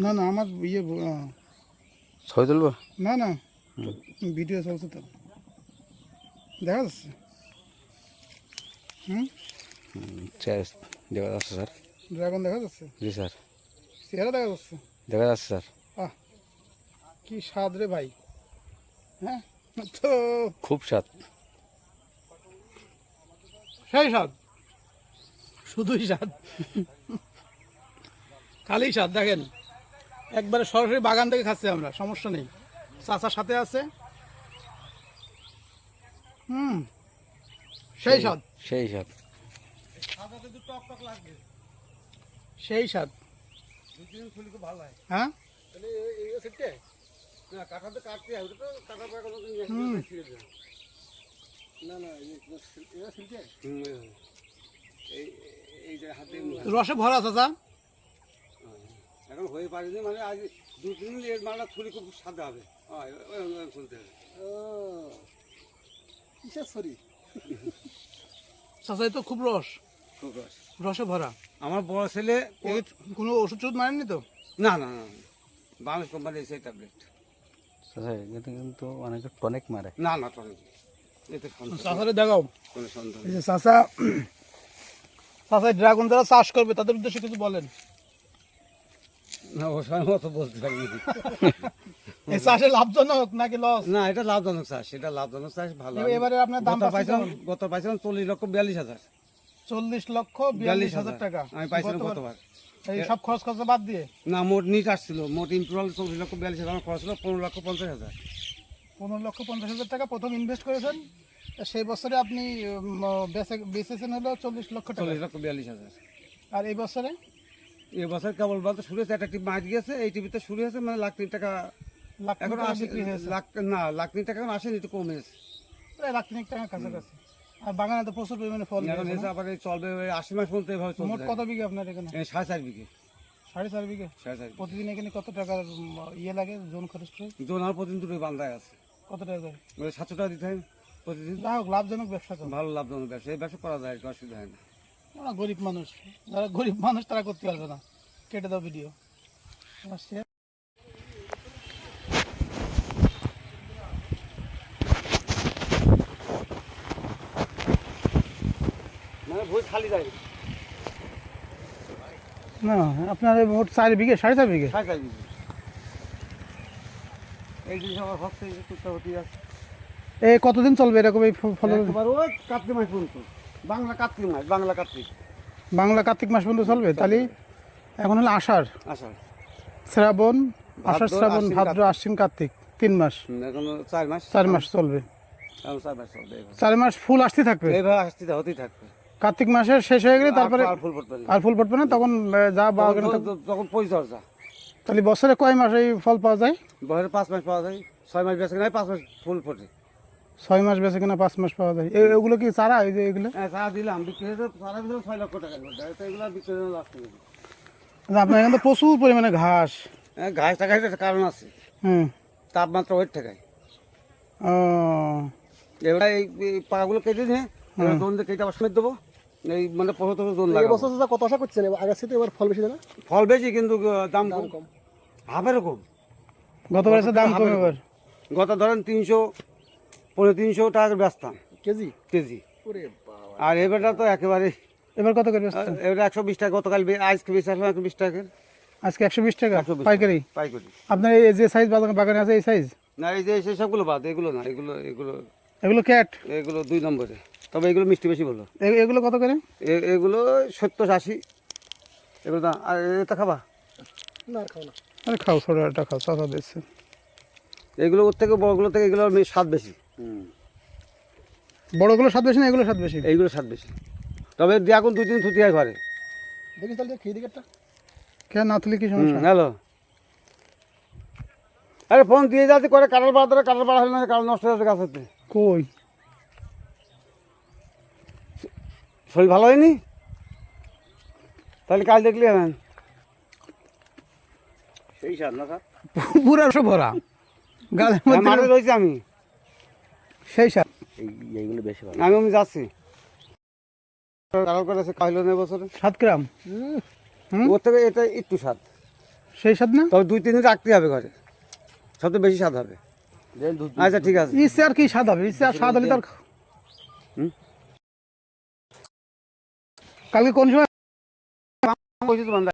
না না আমার ইয়ে ছবি তুলবো? না না ভিডিও চলছে তো, দেখা যাচ্ছে। দেখা যাচ্ছে স্যার। ড্রাগন দেখা যাচ্ছে, জি স্যার, চেহারা দেখা যাচ্ছে। দেখা যাচ্ছে স্যার। আহ কি স্বাদ রে ভাই, হ্যাঁ তো খুব স্বাদ। সেই স্বাদ, শুধুই স্বাদ, খালি স্বাদ। দেখেন একবারে সরাসরি বাগান থেকে খাচ্ছি আমরা, সমস্যা নেই। চাচার সাথে আছে, সেই স্বাদ, সেই স্বাদ। সেই স্বাদ। হ্যাঁ রসে ভরা চাচা। এখন হয়ে পারেনি মানে আজ 2-3 দিন এর মালটা ছুরি খুব সাদা হবে। চলতে হবে কিসের ছুরি? চাচাই তো খুব রস, খুব রস, রসে ভরা। আমার বড় ছেলে কোনো ওষুধ টষুধ মারেননি তো? না না না বাংলাদেশ কোম্পানি সেই ট্যাবলেট। স্যার এতে কিন্তু অনেকে টনিক মারে। না না টনিক, এতে চাচারে দেখাও। কোনো সন্দেহ এই যে চাচা, চাচা ড্রাগন যারা চাষ করবে তাদের উদ্দেশ্যে কিছু বলেন। না ও সময় মতো বলতে পারিনি। এই চাষে লাভজনক নাকি লস? না এটা লাভজনক চাষ, এটা লাভজনক চাষ, ভালো। এবারে আপনার দাম পাইছিলাম, গত পাইছিলাম 40,42,000। 40,42,000 টাকা আমি পাইছিলাম গতবার। এই সব খরচ খরচা বাদ দিয়ে? না মোট নিট আসছিল, মোট ইন্টুরাল 40,42,000, আমার খরচ ছিল 15,50,000। 15,50,000 টাকা প্রথম ইনভেস্ট করেছেন। সেই বছরে আপনি বেচেছেন হলো 40 লক্ষ টাকা। 40,42,000। আর এই বছরে? এবছর কেবল বলতে শুরু হয়েছে, একটা টিপ মাছ গিয়েছে, এই টিভিতে শুরু হয়েছে, মানে লাখ 3 টাকা এখন বিক্রি হয়েছে। লাখ 3 টাকা এখন আসেনি, একটু কমেছে, প্রায় লাখ 3 টাকার কাছাকাছি। আর বাগানে তো প্রচুর পরিমাণে ফল এখন এসে আবার এই চলবে 80 মাস পর্যন্ত এভাবে চলবে। মোট কত বিঘা আপনার এখানে? 4.5 বিঘে। 4.5 বিঘে। 4.5 প্রতিদিন এখানে কত টাকার ইয়ে লাগে, জোন খরচ করে? জোন আর প্রতিদিন দুটোই বান্ধায় আছে। কত টাকা যায়? 700 টাকা দিতে হয় প্রতিদিন। যাই হোক, লাভজনক ব্যবসা তো, ভালো লাভজনক ব্যবসা, এই ব্যবসা করা যায়, আর অসুবিধা হয় না। আমরা গরিব মানুষ, যারা গরিব মানুষ তারা করতে পারবে না। কেটে দাও ভিডিও। মানে ভুল খালি যায় না, আপনার মোট 4 বিঘে, 4.5 বিঘে। 4.5 বিঘে। এই জিনিস আমার হচ্ছে, এই যে টুকটা হতে আছে। এই কতদিন চলবে এরকম এই ফল? একবার ওই কার্তিক মাস পর্যন্ত, বাংলা কার্তিক মাস, বাংলা কার্তিক। বাংলা কার্তিক মাস পর্যন্ত চলবে। তাহলে এখন হলো আষাঢ়, আষাঢ়, শ্রাবণ, আষাঢ়, ভাদ্র, শ্রাবণ, আশ্বিন, ভাদ্র, আশ্বিন, কার্তিক, 3 মাস। এখন 4 মাস, 4 মাস চলবে। এখন 4 মাস চলবে এইভাবে। 4 মাস ফুল আসতে থাকবে। এইভাবে আসতে হতেই থাকবে। কার্তিক মাসের শেষ হয়ে গেলে তারপরে আর ফুল ফুটবে না। আর ফুল পড়বে না, তখন যা বাগানে থাকবে। তখন পরিচর্যা। তাহলে বছরে কয় মাস এই ফল পাওয়া যায়? বছরে 5 মাস পাওয়া যায়, 6 মাস বেশি নয়, 5 মাস ফুল ফোটে। 6 মাস বেচে কিনা 5 মাস পাওয়া যায়। এগুলো কি চারা? এই যে এগুলো হ্যাঁ চারা দিলাম, বিক্রি হয়েছে, চারা দিলাম 6 লক্ষ টাকা করে, তো এগুলো বিক্রি হয়ে লাভ করে। আপনার এখানে তো প্রচুর পরিমাণে ঘাস। হ্যাঁ ঘাস টাকা একটা কারণ আছে, তাপমাত্রা ওয়েট টাকায়। ও, এবার এই পাকাগুলো কেটে নিয়ে জোন দিয়ে কেটে আবার সমেত দেবো, এই মানে 15 জোন লাগে। কত আশা করছেন আগের সাথে? এবার ফল বেশি না? ফল বেশি কিন্তু দাম কম, হাফের কম। গত বছর দাম কম এবার। গত ধরেন 300-350 টাকা বেচতাম কেজি কেজি, আর এবারটা তো একেবারে। এবার কত করে? এবার 120 টাকা, গতকাল আজকে বেশি আসলাম 120 টাকা। আজকে 120 টাকা 120 পাইকারি। পাইকারি। আপনার এই যে সাইজ বাগানে আছে, এই সাইজ? না এই যে সেই সবগুলো বাদ, এগুলো না, এগুলো এগুলো এগুলো ক্যাট, এগুলো 2 নম্বরে, তবে এগুলো মিষ্টি বেশি বলো। এগুলো কত করে? এগুলো 70-80 এগুলো না। আর এটা খাবা না? খাও না, আরে খাও, ছোটটা খাও, চাচা দিচ্ছে। এগুলো ওর থেকে বড়গুলো থেকে এগুলো স্বাদ বেশি। বড়গুলো স্বাদ বেশি না এগুলো স্বাদ বেশি? এইগুলো স্বাদ বেশি, তবে দিয়ে এখন 2 দিন ছুটি হয় ঘরে। দেখিস তাহলে খেয়ে দিকে একটা, কেন না তুলি কি সমস্যা? হ্যালো, আরে ফোন দিয়ে যাচ্ছে করে, কাটাল পাড়া ধরে, কাটাল পাড়া হলে না, কাটাল নষ্ট হয়ে যাচ্ছে গাছেতে। কই শরীর ভালো হয়নি? তাহলে কাজ দেখলি হবেন। সেই স্বাদ না স্যার, পুরা সব ভরা গালের মধ্যে মাঠে রয়েছি আমি, সেই স্বাদ। এইগুলো বেশি ভালো। আমি যাচ্ছি কাটাল করেছে, খাইল না বছরে 7 গ্রাম। ওর থেকে এটা একটু স্বাদ। সেই স্বাদ না? তবে 2-3 দিন রাখতে হবে ঘরে, সব তো বেশি স্বাদ হবে। আচ্ছা ঠিক আছে। ইচ্ছে আর কি স্বাদ হবে, ইচ্ছে আর স্বাদ হলে তার হুম। কালকে কোন সময়? বলছি তো বান্দা